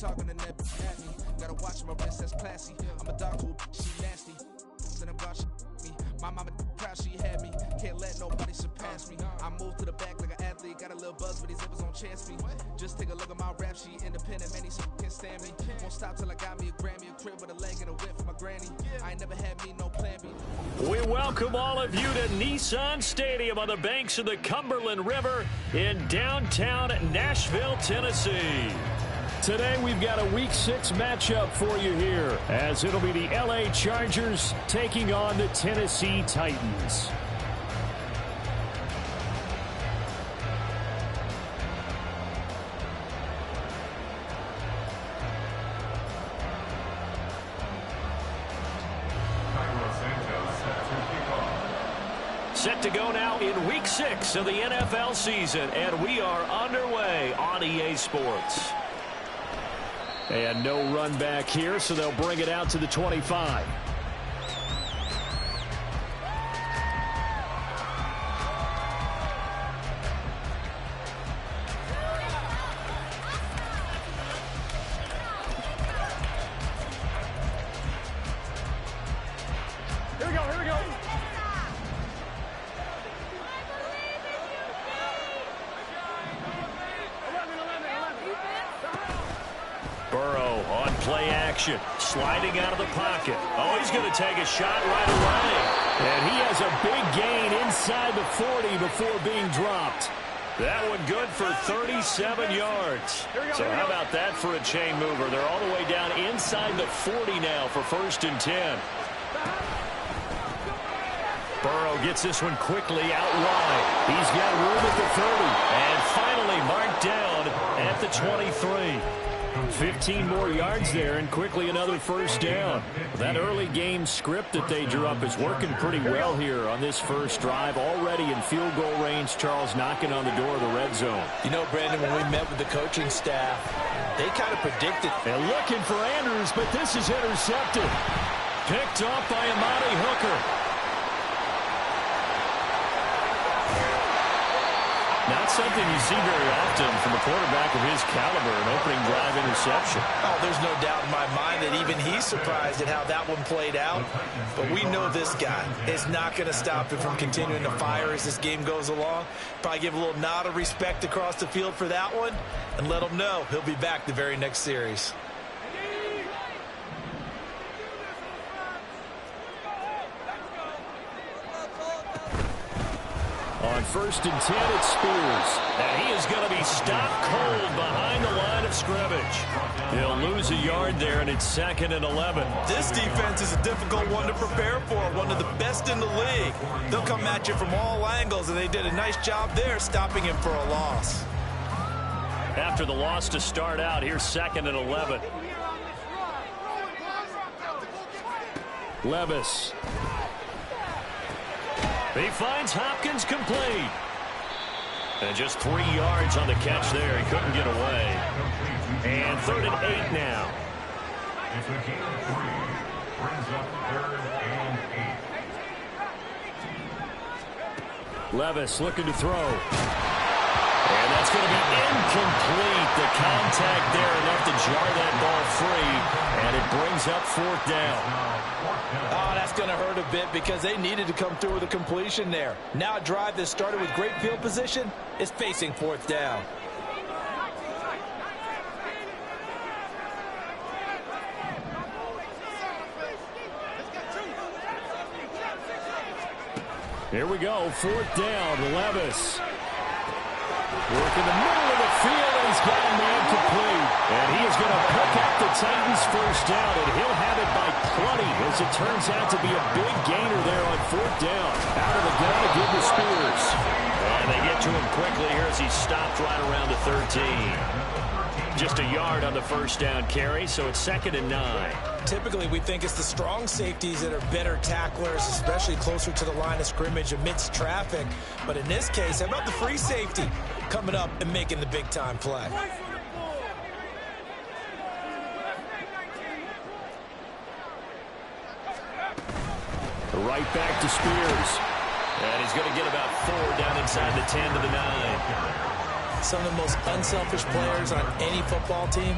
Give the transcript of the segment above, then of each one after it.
talking and that at me. Gotta watch my wrist, that's classy. I'm a dog to a she nasty. And I'm about me. My mama proud she had me. Can't let nobody surpass me. I move to the back like an athlete. Got a little buzz, but these zippers on chance me. Just take a look at my rap sheet. Independent, man, these can't stand me. Won't stop till I got me a Grammy, a crib with a leg and a whip for my granny. I ain't never had me no plan B. We welcome all of you to Nissan Stadium on the banks of the Cumberland River in downtown Nashville, Tennessee. Today we've got a Week 6 matchup for you here, as it'll be the LA Chargers taking on the Tennessee Titans. Set to go now in Week 6 of the NFL season, and we are underway on EA Sports. And no run back here, so they'll bring it out to the 25. Here we go. Burrow on play action, sliding out of the pocket. Oh, he's going to take a shot right away. And he has a big gain inside the 40 before being dropped. That one good for 37 yards. So how about that for a chain mover? They're all the way down inside the 40 now for 1st and 10. Burrow gets this one quickly out wide. He's got room at the 30. And finally marked down at the 23. 15 more yards there, and quickly another 1st down. That early game script that they drew up is working pretty well here on this first drive. Already in field goal range, Charles knocking on the door of the red zone. You know, Brandon, when we met with the coaching staff, they kind of predicted. And looking for Andrews, but this is intercepted. Picked off by Amani Hooker. Not something you see very often from a quarterback of his caliber, an opening drive interception. Oh, there's no doubt in my mind that even he's surprised at how that one played out. But we know this guy is not going to stop him from continuing to fire as this game goes along. Probably give a little nod of respect across the field for that one and let him know he'll be back the very next series. On 1st and 10, it's Spears. And he is going to be stopped cold behind the line of scrimmage. He'll lose a yard there, and it's 2nd and 11. This defense is a difficult one to prepare for, one of the best in the league. They'll come at you from all angles, and they did a nice job there stopping him for a loss. After the loss to start out, here's 2nd and 11. Levis. He finds Hopkins complete. And just 3 yards on the catch there. He couldn't get away. And 3rd and 8 now. Levis looking to throw. And that's going to be incomplete. The contact there enough to jar that ball free. And it brings up 4th down. Oh, that's going to hurt a bit because they needed to come through with a completion there. Now a drive that started with great field position is facing 4th down. Here we go, 4th down, Levis. Work in the middle of the field, and he's got a man complete. And he is going to pick up the Titans' 1st down, and he'll have it by plenty, as it turns out to be a big gainer there on 4th down. Out of the gun to give to Spears. And they get to him quickly here as he's stopped right around the 13. Just a yard on the 1st down carry, so it's 2nd and 9. Typically, we think it's the strong safeties that are better tacklers, especially closer to the line of scrimmage amidst traffic. But in this case, how about the free safety coming up and making the big-time play? Right back to Spears. And he's going to get about 4 down inside the 10 to the 9. some of the most unselfish players on any football team?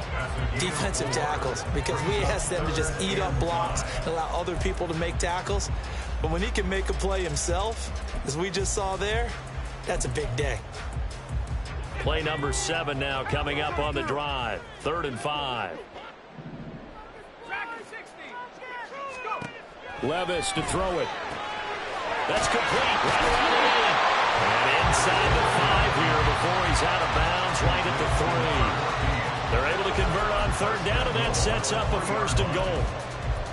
Defensive tackles, because we ask them to just eat up blocks and allow other people to make tackles. But when he can make a play himself, as we just saw there, that's a big day. Play number 7 now coming up on the drive. 3rd and 5. Levis to throw it. That's complete. Right around the 8. And inside the 5 here before he's out of bounds, right at the 3. They're able to convert on 3rd down, and that sets up a 1st and goal.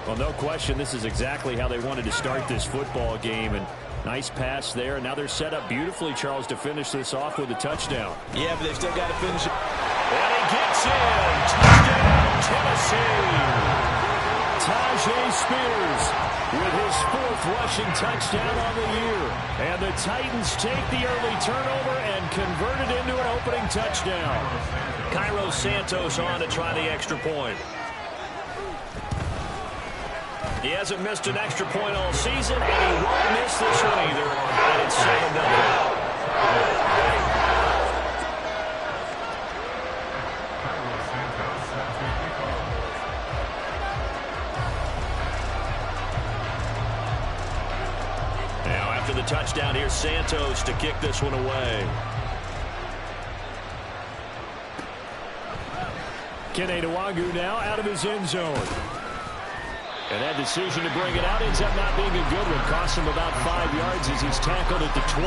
Well, no question, this is exactly how they wanted to start this football game. And nice pass there. And now they're set up beautifully, Charles, to finish this off with a touchdown. Yeah, but they've still got to finish it. And he gets in. Touchdown, Tennessee. Tajay Spears with his 4th rushing touchdown on the year. And the Titans take the early turnover and convert it into an opening touchdown. Cairo Santos on to try the extra point. He hasn't missed an extra point all season, and he won't miss this one either. And it's 7-0. Now after the touchdown, here's Santos to kick this one away. Kene Nwagu now out of his end zone. And that decision to bring it out ends up not being a good one. Costs him about 5 yards as he's tackled at the 20.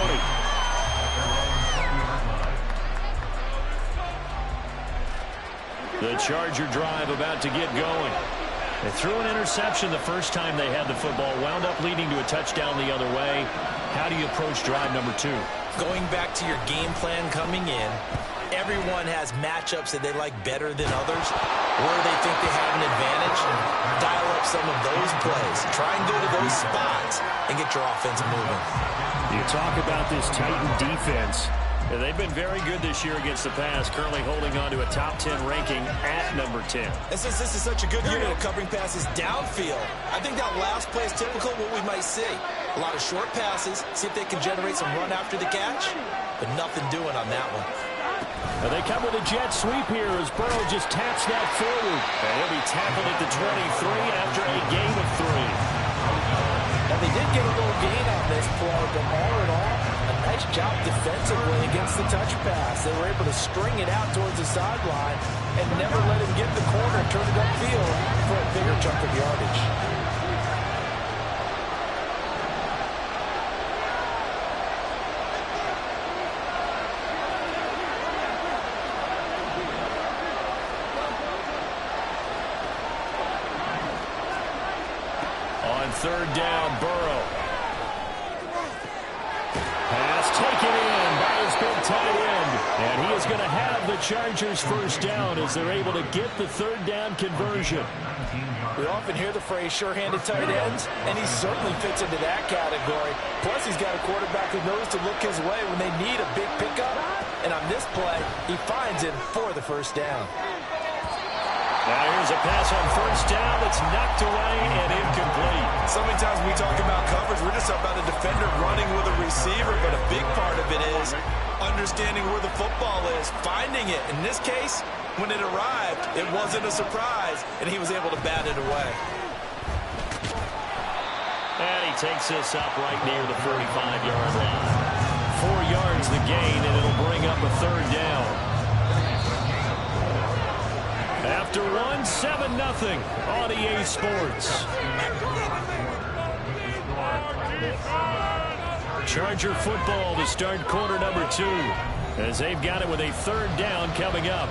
The Charger drive about to get going. They threw an interception the first time they had the football, wound up leading to a touchdown the other way. How do you approach drive number 2? Going back to your game plan coming in, everyone has matchups that they like better than others, where they think they have an advantage. Dial up some of those plays. Try and go to those spots and get your offense moving. You talk about this Titan defense. They've been very good this year against the pass, currently holding on to a top 10 ranking at number 10. And since this is such a good unit of covering passes downfield, I think that last play is typical of what we might see. A lot of short passes, see if they can generate some run after the catch, but nothing doing on that one. Now they come with a jet sweep here as Burrow just taps that forward. And he'll be tackled at the 23 after a gain of 3. Now they did get a little gain on this play, but all in all, a nice job defensively against the touch pass. They were able to string it out towards the sideline and never let him get the corner and turn it upfield for a bigger chunk of yardage. On 3rd down, Burrow. Pass taken in by his big tight end. And he is going to have the Chargers 1st down as they're able to get the 3rd down conversion. We often hear the phrase sure-handed tight ends, and he certainly fits into that category. Plus, he's got a quarterback who knows to look his way when they need a big pickup. And on this play, he finds it for the 1st down. Now here's a pass on 1st down that's knocked away and incomplete. So many times when we talk about coverage, we're just talking about a defender running with a receiver, but a big part of it is understanding where the football is, finding it. In this case, when it arrived, it wasn't a surprise, and he was able to bat it away. And he takes this up right near the 45-yard line. 4 yards the gain, and it'll bring up a 3rd down. After 7-0 on EA Sports. Charger football to start quarter number 2 as they've got it with a 3rd down coming up.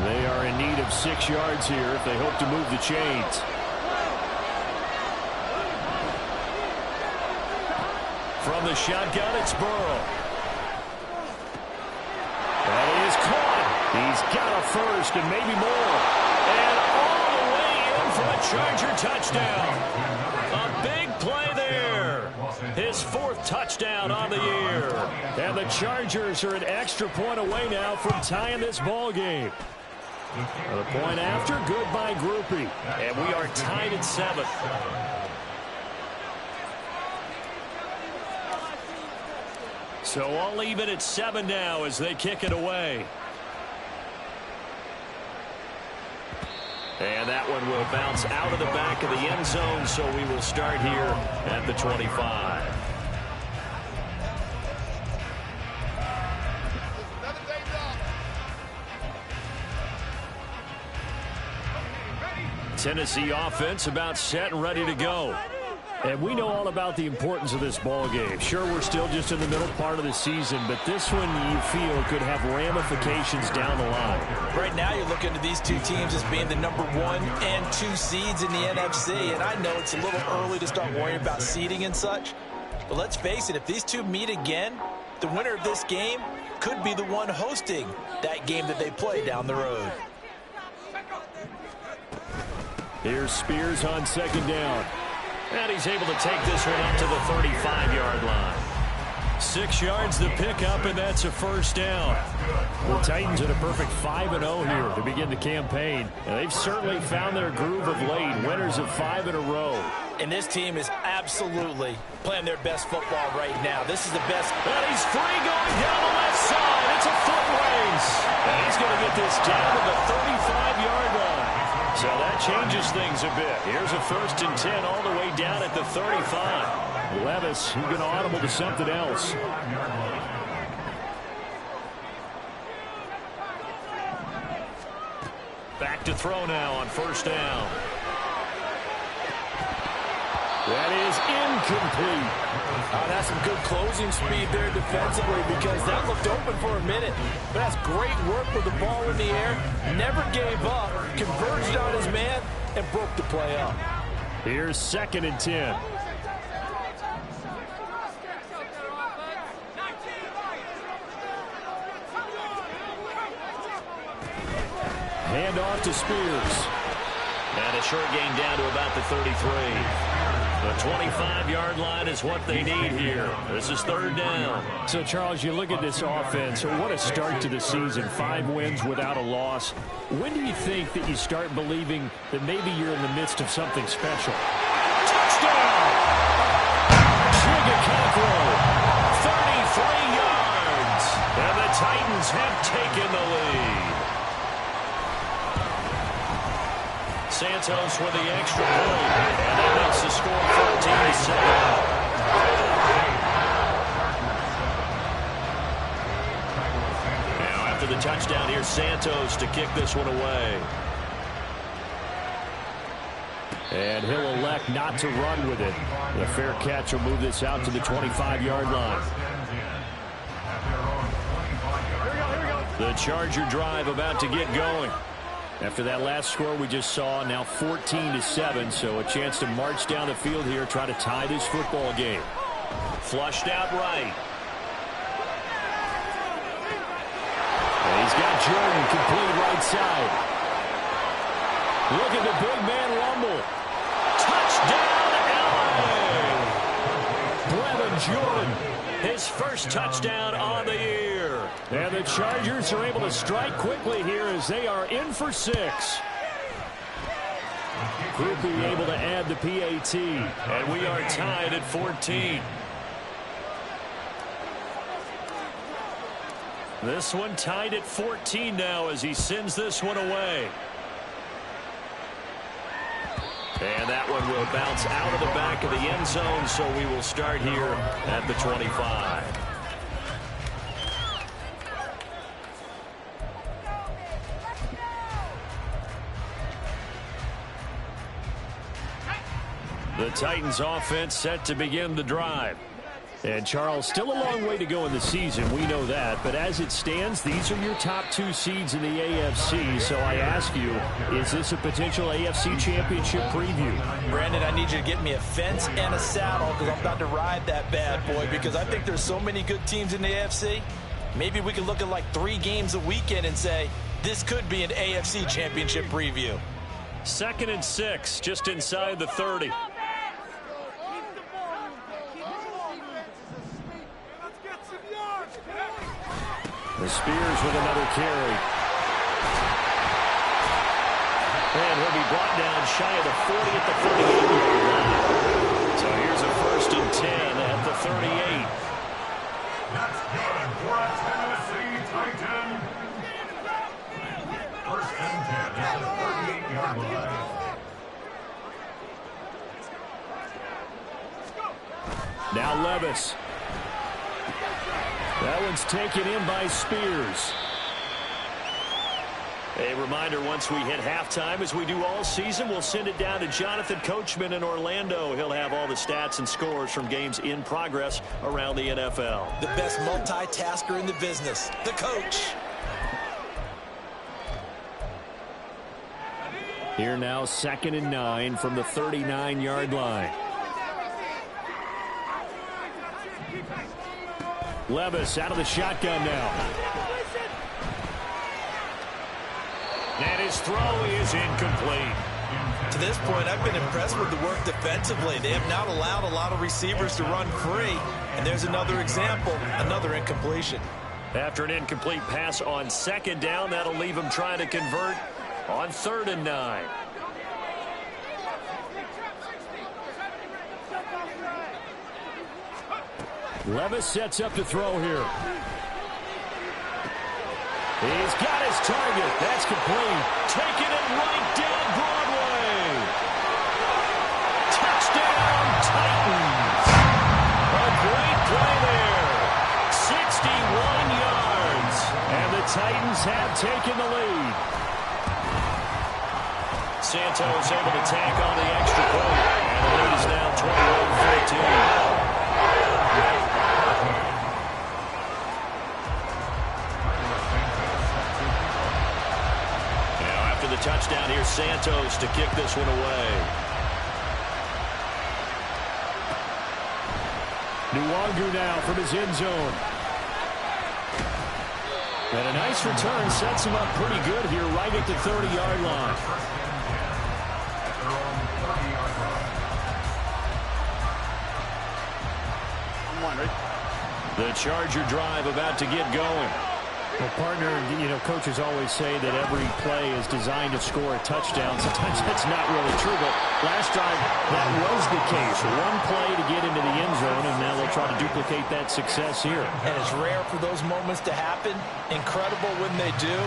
They are in need of 6 yards here if they hope to move the chains. From the shotgun, it's Burrow. And he is caught. He's got a 1st and maybe more. And all the way in for a Charger touchdown. A big play there. His 4th touchdown on the year. And the Chargers are an extra point away now from tying this ball game. The point after, good by Groupie. And we are tied at 7. So all even at 7 now as they kick it away. And that one will bounce out of the back of the end zone, so we will start here at the 25. Tennessee offense about set and ready to go. And we know all about the importance of this ball game. Sure, we're still just in the middle part of the season, but this one you feel could have ramifications down the line. Right now you're looking at these two teams as being the number 1 and 2 seeds in the NFC, and I know it's a little early to start worrying about seeding and such, but let's face it, if these two meet again, the winner of this game could be the one hosting that game that they play down the road. Here's Spears on second down. And he's able to take this one up to the 35-yard line. 6 yards the pickup, and that's a first down. The Titans at a perfect 5-0 here to begin the campaign. And they've certainly found their groove of late, winners of 5 in a row. And this team is absolutely playing their best football right now. This is the best. And he's free going down the left side. It's a foot race. And he's going to get this down to the 35-yard line. So that changes things a bit. Here's a 1st and 10 all the way down at the 35. Levis, he's going to audible to something else. Back to throw now on 1st down. That is incomplete. Oh, that's some good closing speed there defensively because that looked open for a minute. But that's great work with the ball in the air. Never gave up, converged on his man, and broke the play up. Here's 2nd and 10. Hand off to Spears. And a short gain down to about the 33. The 25-yard line is what they need here. This is 3rd down. So, Charles, you look at this offense. What a start to the season. 5 wins without a loss. When do you think that you start believing that maybe you're in the midst of something special? Touchdown! Chigacaco, 33 yards. And the Titans have taken the lead. Santos with the extra point, and that makes the score 14-7. Now after the touchdown, here's Santos to kick this one away. And he'll elect not to run with it. The fair catch will move this out to the 25-yard line. The Charger drive about to get going. After that last score we just saw, now 14-7, so a chance to march down the field here, try to tie this football game. Flushed out right. And he's got Jordan complete right side. Look at the big man rumble. Touchdown, LA! Brevin Jordan, his first touchdown on the year. And the Chargers are able to strike quickly here as they are in for 6. Groupie able to add the PAT. And we are tied at 14. This one tied at 14 now as he sends this one away. And that one will bounce out of the back of the end zone, so we will start here at the 25. The Titans offense set to begin the drive. And Charles, still a long way to go in the season, we know that. But as it stands, these are your top 2 seeds in the AFC. So I ask you, is this a potential AFC championship preview? Brandon, I need you to get me a fence and a saddle because I'm about to ride that bad boy because I think there's so many good teams in the AFC. Maybe we can look at like 3 games a weekend and say, this could be an AFC championship preview. 2nd and 6, just inside the 30. The Spears with another carry. And he'll be brought down shy of the 40 at the 38-yard line. So here's a 1st and 10 at the 38. Now Levis. That one's taken in by Spears. A reminder, once we hit halftime, as we do all season, we'll send it down to Jonathan Coachman in Orlando. He'll have all the stats and scores from games in progress around the NFL. The best multitasker in the business, the coach. Here now, 2nd and 9 from the 39-yard line. Levis out of the shotgun now. And his throw is incomplete. To this point, I've been impressed with the work defensively. They have not allowed a lot of receivers to run free. And there's another example, another incompletion. After an incomplete pass on 2nd down, that'll leave him trying to convert on 3rd and 9. Levis sets up to throw here. He's got his target. That's complete. Taking it right down Broadway. Touchdown, Titans. A great play there. 61 yards. And the Titans have taken the lead. Santos able to tack on the extra point. And the lead is now 21-14. Touchdown here, Santos to kick this one away. Nwangu now from his end zone. And a nice return sets him up pretty good here right at the 30-yard line. The Charger drive about to get going. Well, partner, coaches always say that every play is designed to score a touchdown. Sometimes that's not really true, but last drive, that was the case. One play to get into the end zone, and now they'll try to duplicate that success here. And it's rare for those moments to happen. Incredible when they do.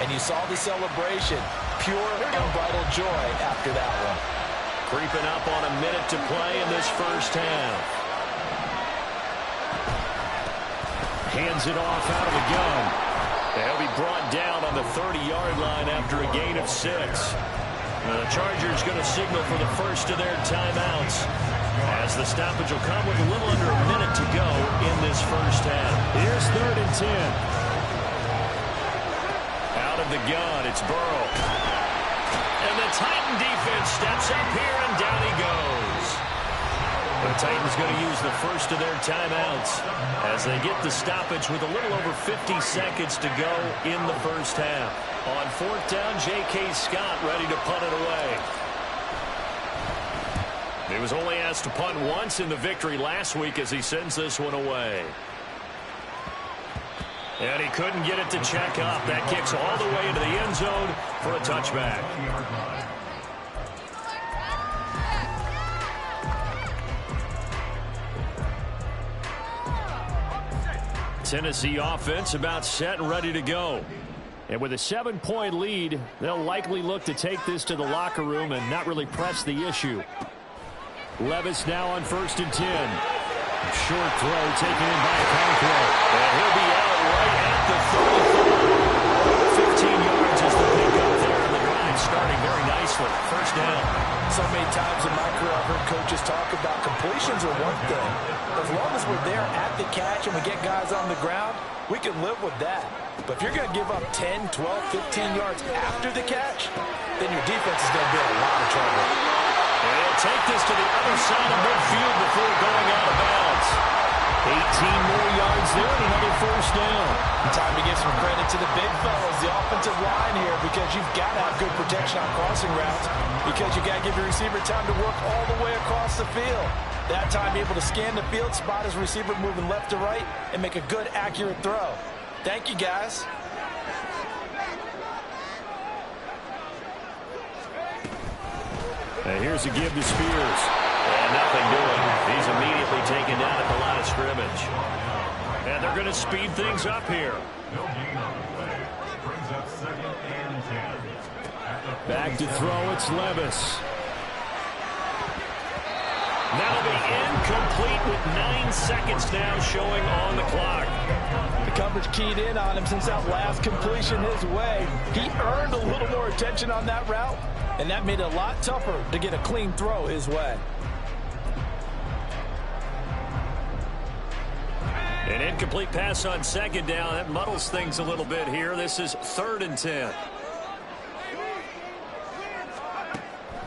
And you saw the celebration. Pure, unbridled joy after that one. Creeping up on a minute to play in this first half. Hands it off out of the gun. They'll be brought down on the 30-yard line after a gain of 6. The Chargers going to signal for the first of their timeouts, as the stoppage will come with a little under a minute to go in this first half. Here's 3rd and 10. Out of the gun, it's Burrow. And the Titan defense steps up here, and down he goes. The Titans going to use the first of their timeouts as they get the stoppage with a little over 50 seconds to go in the first half. On 4th down, J.K. Scott ready to punt it away. He was only asked to punt once in the victory last week as he sends this one away. And he couldn't get it to check up. That kicks all the way into the end zone for a touchback. Tennessee offense about set and ready to go. And with a 7-point lead, they'll likely look to take this to the locker room and not really press the issue. Levis now on 1st and 10. Short throw taken in by Conquo. And he'll be out right at the 35. 15 yards is the pickup there, and the drive starting very nicely. First down. So many times in my career I've heard coaches talk about completions are one thing. As long as we're there at the catch and we get guys on the ground, we can live with that. But if you're going to give up 10, 12, 15 yards after the catch, then your defense is going to be in a lot of trouble. And he'll take this to the other side of midfield before going out of bounds. 18 more yards there and another first down. Time to give some credit to the big fellas, the offensive line here, because you've got to have good protection on crossing routes, because you've got to give your receiver time to work all the way across the field. That time able to scan the field, spot his receiver moving left to right, and make a good, accurate throw. Thank you, guys. And here's a give to Spears. And nothing doing. He's immediately taken down at the line of scrimmage. And they're going to speed things up here. Back to throw, it's Levis. That'll be incomplete with 9 seconds now showing on the clock. The coverage keyed in on him since that last completion his way. He earned a little more attention on that route, and that made it a lot tougher to get a clean throw his way. An incomplete pass on second down. That muddles things a little bit here. This is 3rd and 10.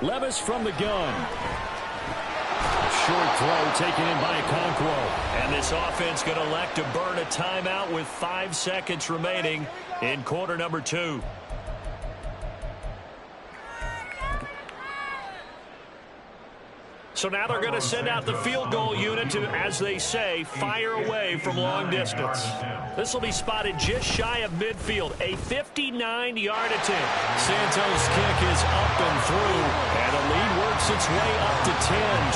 Levis from the gun. Short throw taken in by Okonkwo. And this offense going to elect to burn a timeout with 5 seconds remaining in quarter number 2. So now they're going to send out the field goal unit to, as they say, fire away from long distance. This will be spotted just shy of midfield. A 59-yard attempt. Santos' kick is up and through. And the lead works its way up to 10,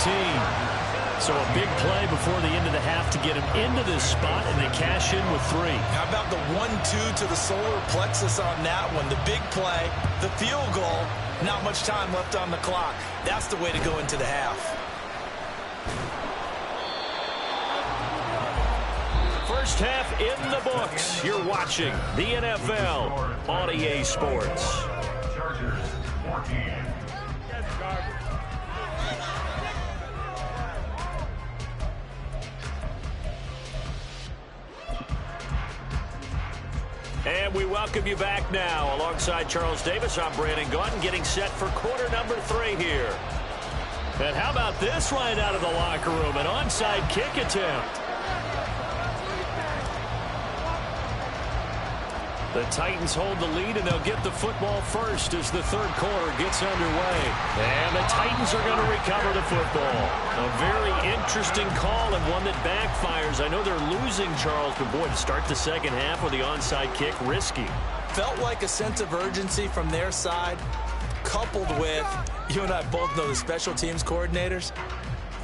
24-14. So a big play before the end of the half to get him into this spot, and they cash in with 3. How about the 1-2 to the solar plexus on that one? The big play, the field goal, not much time left on the clock. That's the way to go into the half. First half in the books. You're watching the NFL on EA Sports. Chargers 14. And we welcome you back now. Alongside Charles Davis, I'm Brandon Gaudin, getting set for quarter number 3 here. And how about this right out of the locker room? An onside kick attempt. The Titans hold the lead, and they'll get the football first as the third quarter gets underway. And the Titans are going to recover the football. A very interesting call and one that backfires. I know they're losing, Charles, but boy, to start the second half with the onside kick, risky. Felt like a sense of urgency from their side, coupled with, you and I both know the special teams coordinators,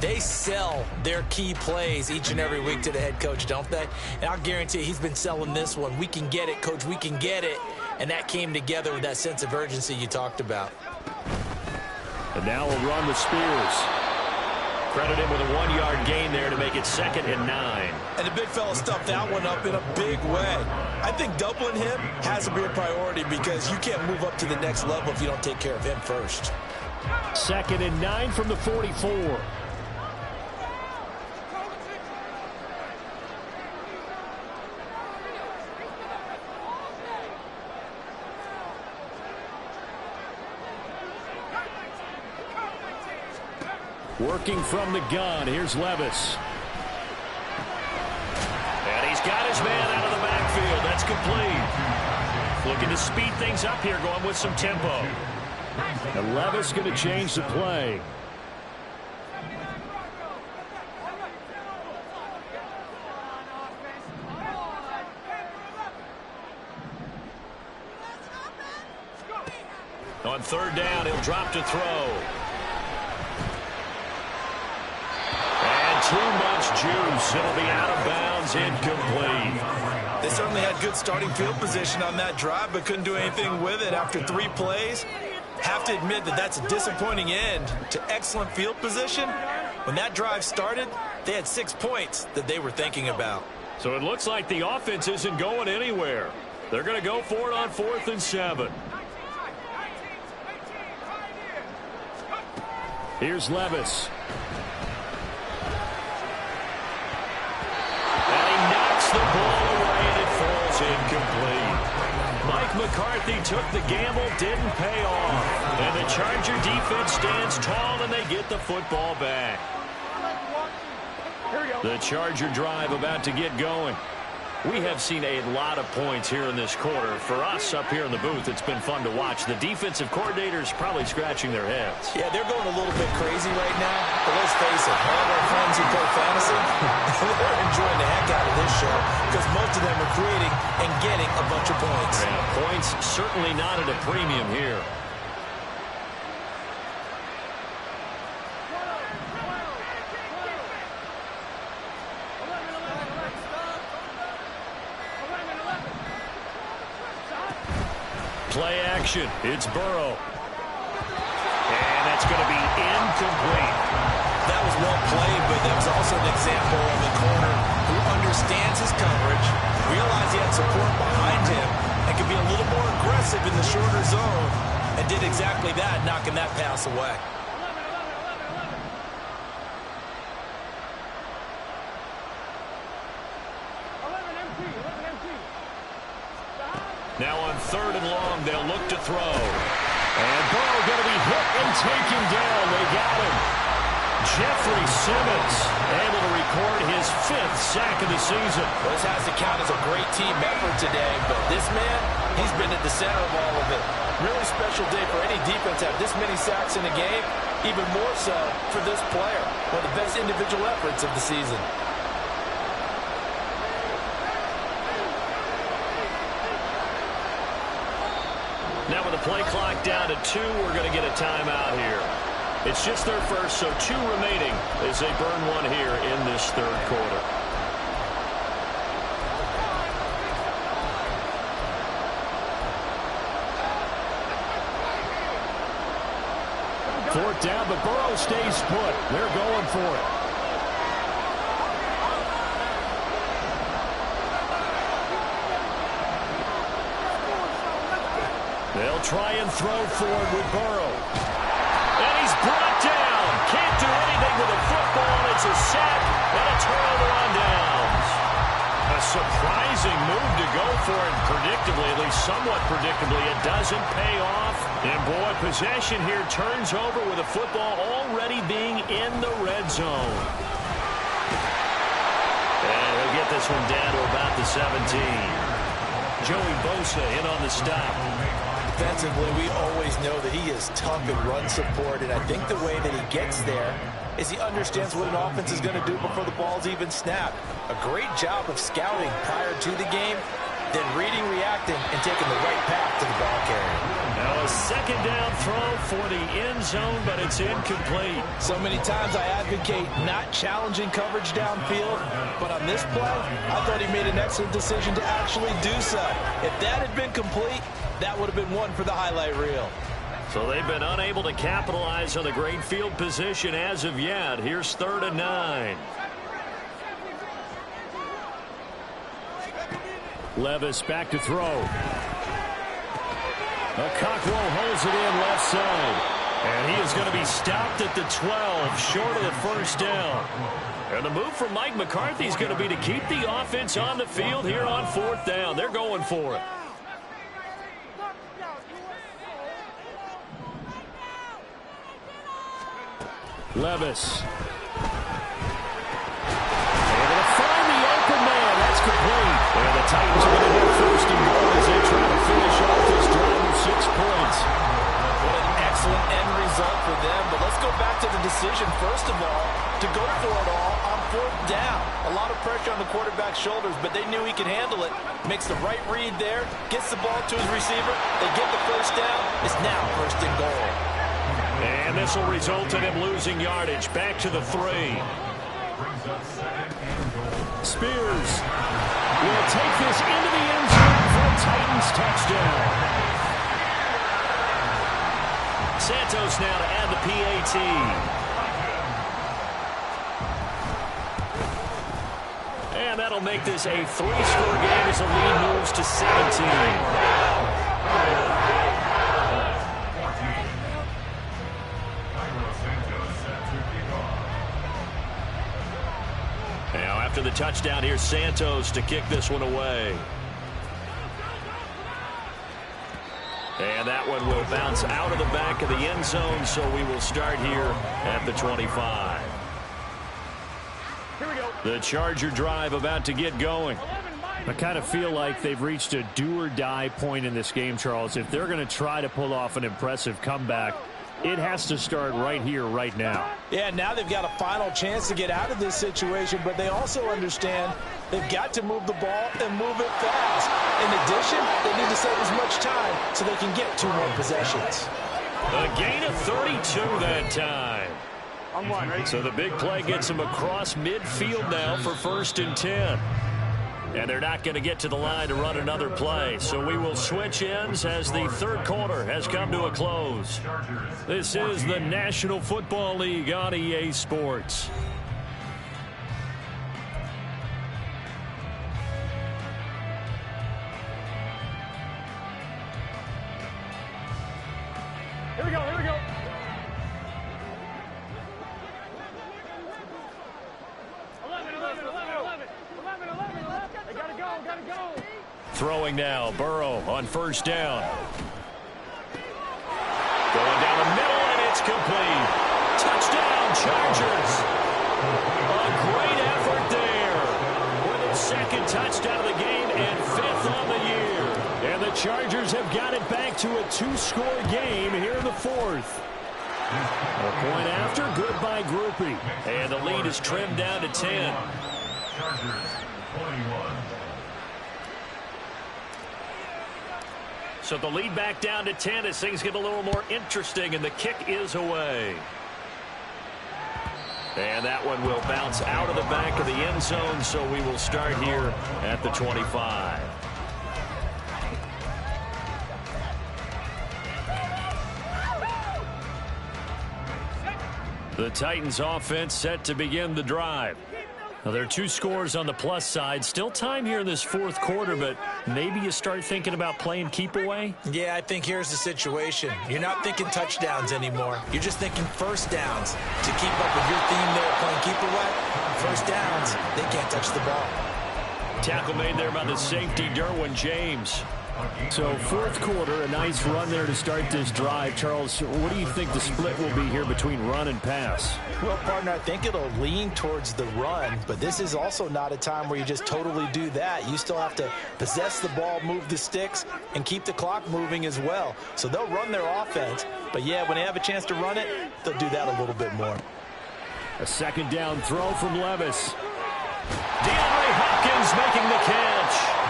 they sell their key plays each and every week to the head coach, don't they? And I'll guarantee you he's been selling this one. We can get it, coach, we can get it. And that came together with that sense of urgency you talked about. And now we'll run with Spears. Credit him with a 1-yard gain there to make it 2nd and 9. And the big fella stuffed that one up in a big way. I think doubling him has to be a priority because you can't move up to the next level if you don't take care of him first. 2nd and 9 from the 44. Working from the gun, here's Levis. And he's got his man out of the backfield. That's complete. Looking to speed things up here, going with some tempo. And Levis going to change the play. On 3rd down, he'll drop to throw. Too much juice. It'll be out of bounds, incomplete. They certainly had good starting field position on that drive, but couldn't do anything with it after 3 plays. Have to admit that that's a disappointing end to excellent field position. When that drive started, they had 6 points that they were thinking about. So it looks like the offense isn't going anywhere. They're going to go for it on 4th and 7. Here's Levis. The ball away, and it falls incomplete. Mike McCarthy took the gamble, didn't pay off. And the Charger defense stands tall, and they get the football back. The Charger drive about to get going. We have seen a lot of points here in this quarter. For us up here in the booth, it's been fun to watch. The defensive coordinators probably scratching their heads. Yeah, they're going a little bit crazy right now. But let's face it, all of our friends who play fantasy, they're enjoying the heck out of this show because most of them are creating and getting a bunch of points. Yeah, points certainly not at a premium here. Play action. It's Burrow. And that's going to be incomplete. That was well played, but that was also an example of a corner who understands his coverage, realized he had support behind him, and could be a little more aggressive in the shorter zone, and did exactly that, knocking that pass away. Now on 3rd and long, they'll look to throw. And Burrow going to be hit and taken down. They got him. Jeffrey Simmons able to record his 5th sack of the season. Well, this has to count as a great team effort today, but this man, he's been at the center of all of it. Really special day for any defense to have this many sacks in a game, even more so for this player. One of the best individual efforts of the season. Now with the play clock down to 2, we're going to get a timeout here. It's just their first, so 2 remaining as they burn one here in this 3rd quarter. Fourth down, but Burrow stays put. They're going for it. They'll try and throw forward with Burrow. And he's brought down. Can't do anything with the football. It's a sack and a turnover on downs. A surprising move to go for it. Predictably, at least somewhat predictably, it doesn't pay off. And boy, possession here turns over with the football already being in the red zone. And he'll get this one down to about the 17. Joey Bosa in on the stop. Defensively, we always know that he is tough in run support, and I think the way that he gets there is he understands what an offense is going to do before the ball's even snapped. A great job of scouting prior to the game, then reading, reacting, and taking the right path to the ball carrier. Now a 2nd down throw for the end zone, but it's incomplete. So many times I advocate not challenging coverage downfield, but on this play, I thought he made an excellent decision to actually do so. If that had been complete, that would have been one for the highlight reel. So they've been unable to capitalize on the great field position as of yet. Here's 3rd and 9. Levis back to throw. Okakwo holds it in left side. And he is going to be stopped at the 12, short of the 1st down. And the move from Mike McCarthy is going to be to keep the offense on the field here on 4th down. They're going for it. Levis. They're going to find the open man. That's complete. And the Titans are going to get 1st and goal as they try to finish off this drive with 6 points. What an excellent end result for them. But let's go back to the decision, first of all, to go for it all on 4th down. A lot of pressure on the quarterback's shoulders, but they knew he could handle it. Makes the right read there, gets the ball to his receiver. They get the 1st down. It's now 1st and goal. And this will result in him losing yardage. Back to the 3. Spears will take this into the end zone for a Titans touchdown. Santos now to add the PAT. And that'll make this a 3-score game as the lead moves to 17. Now after the touchdown, here's Santos to kick this one away. And that one will bounce out of the back of the end zone, so we will start here at the 25. Here we go. The Charger drive about to get going. I kind of feel like they've reached a do-or-die point in this game, Charles. If they're going to try to pull off an impressive comeback, it has to start right here, right now. Yeah, now they've got a final chance to get out of this situation, but they also understand they've got to move the ball and move it fast. In addition, they need to save as much time so they can get 2 more possessions. A gain of 32 that time. So the big play gets him across midfield now for 1st and 10. And they're not going to get to the line to run another play. So we will switch ends as the third quarter has come to a close. This is the National Football League on EA Sports. Here we go, here we go. Throwing now, Burrow on first down. Going down the middle, and it's complete. Touchdown, Chargers. A great effort there. With its second touchdown of the game and fifth on the year. And the Chargers have got it back to a two-score game here in the fourth. A point after, good by Groupie. And the lead is trimmed down to 10. Chargers 21. So the lead back down to 10 as things get a little more interesting, and the kick is away. And that one will bounce out of the back of the end zone, so we will start here at the 25. The Titans offense set to begin the drive. Now, there are two scores on the plus side. Still time here in this fourth quarter, but maybe you start thinking about playing keep away? Yeah, I think here's the situation. You're not thinking touchdowns anymore. You're just thinking first downs. To keep up with your theme there, playing keep away, first downs, they can't touch the ball. Tackle made there by the safety, Derwin James. So fourth quarter, a nice run there to start this drive. Charles, what do you think the split will be here between run and pass? Well, partner, I think it'll lean towards the run, but this is also not a time where you just totally do that. You still have to possess the ball, move the sticks, and keep the clock moving as well. So they'll run their offense, but yeah, when they have a chance to run it, they'll do that a little bit more. A second down throw from Levis. DeAndre Hopkins making the catch.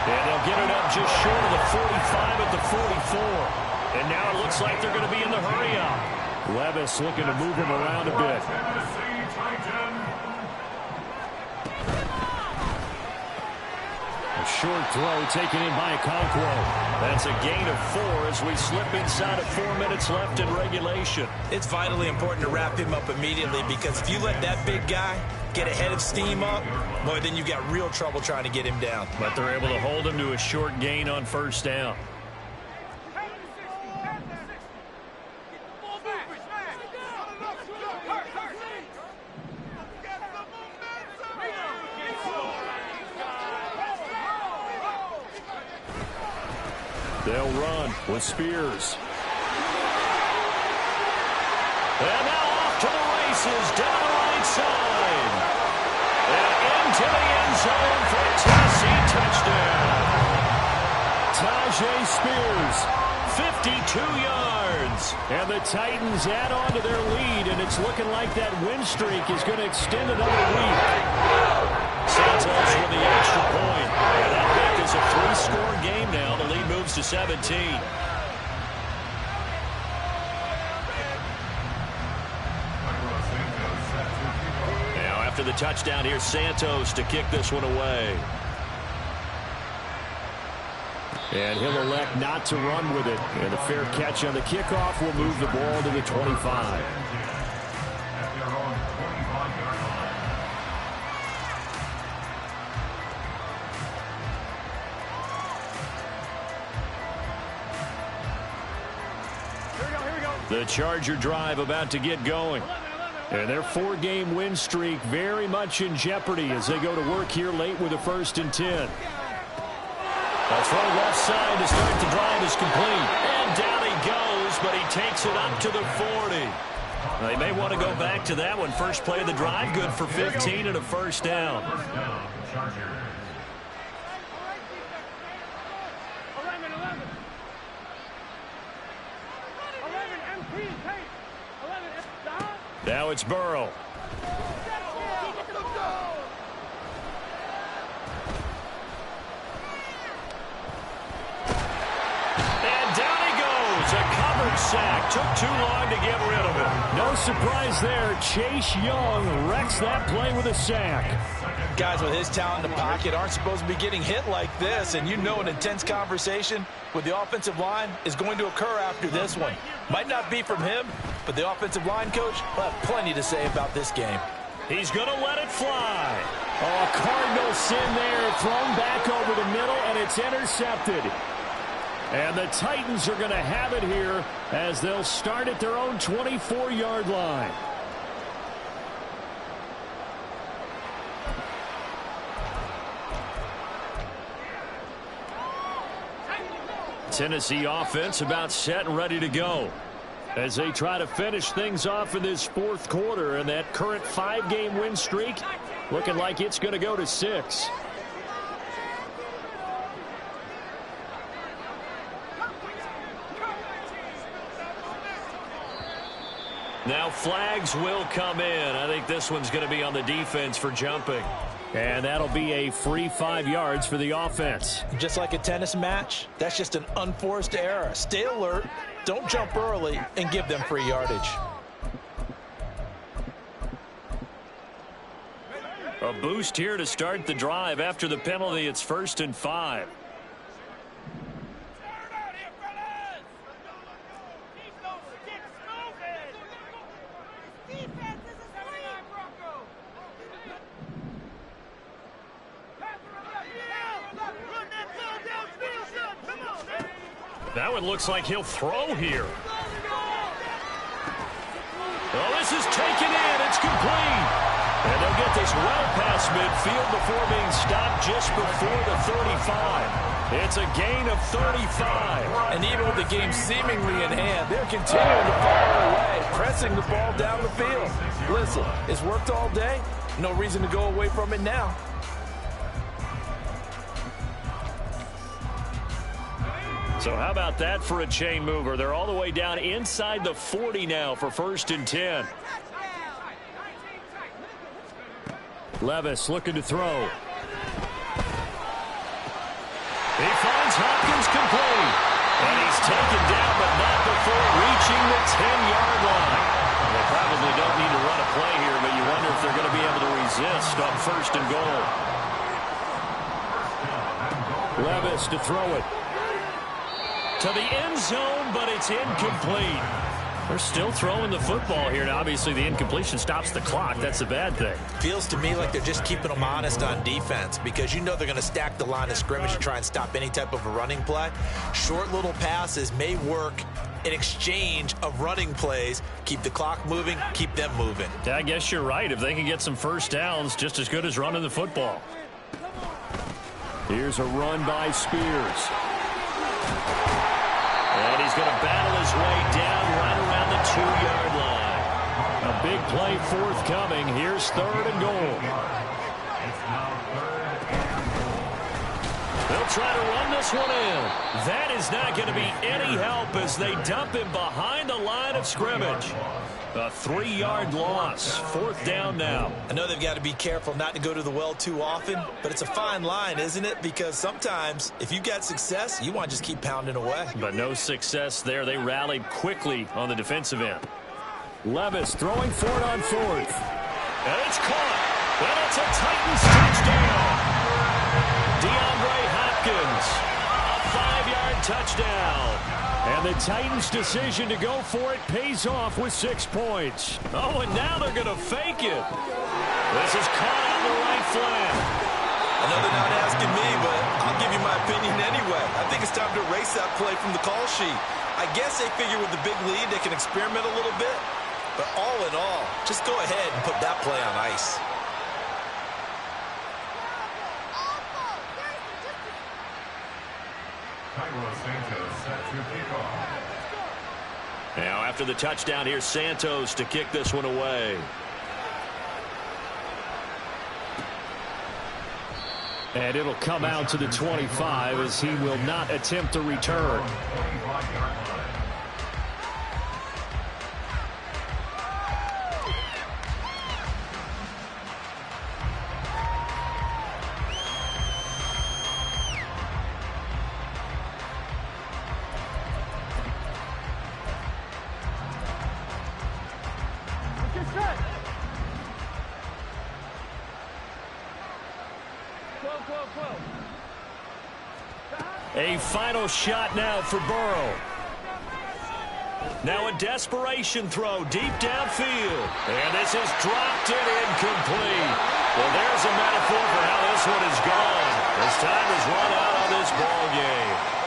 And they'll get it up just short of the 45 at the 44. And now it looks like they're going to be in the hurry-up. Levis looking to move him around a bit. A short throw taken in by Okonkwo. That's a gain of 4 as we slip inside of 4 minutes left in regulation. It's vitally important to wrap him up immediately, because if you let that big guy get ahead of steam up, boy, then you've got real trouble trying to get him down. But they're able to hold him to a short gain on first down. They'll run with Spears. And now off to the races down the right side. And into the end zone for a Tennessee touchdown. Tajay Spears, 52 yards. and the Titans add on to their lead, and it's looking like that win streak is going to extend another week. Santos with the extra point. And that make is a 3-score game now. The lead moves to 17. Now after the touchdown, here's Santos to kick this one away. And he'll elect not to run with it. And a fair catch on the kickoff will move the ball to the 25. The Charger drive about to get going. And their 4-game win streak very much in jeopardy as they go to work here late with a 1st and 10. A throw left side to start the drive is complete. And down he goes, but he takes it up to the 40. They may want to go back to that one. First play of the drive, good for 15 and a first down. Now it's Burrow. Sack. Took too long to get rid of it. No surprise there. Chase Young wrecks that play with a sack. Guys with his talent in the pocket aren't supposed to be getting hit like this, and you know an intense conversation with the offensive line is going to occur after this one. Might not be from him, but the offensive line coach will have plenty to say about this game. He's going to let it fly. Oh, a Cardinal sin there, thrown back over the middle, and it's intercepted. And the Titans are going to have it here as they'll start at their own 24-yard line. Tennessee offense about set and ready to go as they try to finish things off in this fourth quarter, and that current 5-game win streak looking like it's going to go to 6. Now flags will come in. I think this one's going to be on the defense for jumping. And that'll be a free 5 yards for the offense. Just like a tennis match, that's just an unforced error. Stay alert, don't jump early, and give them free yardage. A boost here to start the drive. After the penalty, it's 1st and 5. That one looks like he'll throw here. Oh, this is taken in. It's complete. And they'll get this well past midfield before being stopped just before the 35. It's a gain of 35. And even with the game seemingly in hand, they're continuing to fire away, pressing the ball down the field. Listen, it's worked all day. No reason to go away from it now. So how about that for a chain mover? They're all the way down inside the 40 now for 1st and 10. Levis looking to throw. He finds Hopkins complete. And he's taken down, but not before reaching the 10-yard line. They probably don't need to run a play here, but you wonder if they're going to be able to resist on 1st and goal. Levis to throw it to the end zone, but it's incomplete. They're still throwing the football here, and obviously the incompletion stops the clock. That's a bad thing. Feels to me like they're just keeping them honest on defense, because you know they're going to stack the line of scrimmage to try and stop any type of a running play. Short little passes may work in exchange of running plays. Keep the clock moving, keep them moving. Yeah, I guess you're right. If they can get some first downs, just as good as running the football. Here's a run by Spears. And he's going to battle his way down right around the 2-yard line. A big play forthcoming. Here's 3rd and goal. They'll try to run this one in. That is not going to be any help as they dump him behind the line of scrimmage. A 3-yard loss. 4th down now. I know they've got to be careful not to go to the well too often, but it's a fine line, isn't it? Because sometimes if you've got success, you want to just keep pounding away. But no success there. They rallied quickly on the defensive end. Levis throwing for it on 4th. And it's caught. And it's a Titans touchdown. DeAndre Hopkins. A 5-yard touchdown. And the Titans' decision to go for it pays off with 6 points. Oh, and now they're going to fake it. This is caught on the right flank. I know they're not asking me, but I'll give you my opinion anyway. I think it's time to erase that play from the call sheet. I guess they figure with the big lead they can experiment a little bit. But all in all, just go ahead and put that play on ice. Now after the touchdown, here's Santos to kick this one away. And it'll come out to the 25 as he will not attempt to return. A final shot now for Burrow. Now a desperation throw deep downfield. And this is dropped it incomplete. Well, there's a metaphor for how this one is gone. As time has run out on this ball game.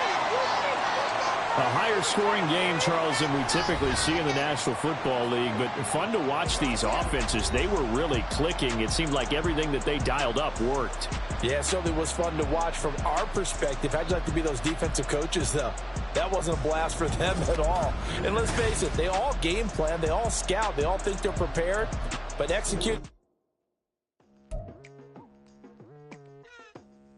A higher scoring game, Charles, than we typically see in the National Football League, but fun to watch these offenses. They were really clicking. It seemed like everything that they dialed up worked. Yeah, it certainly was fun to watch from our perspective. How'd you like to be those defensive coaches, though? That wasn't a blast for them at all. And let's face it, they all game plan, they all scout, they all think they're prepared, but execute.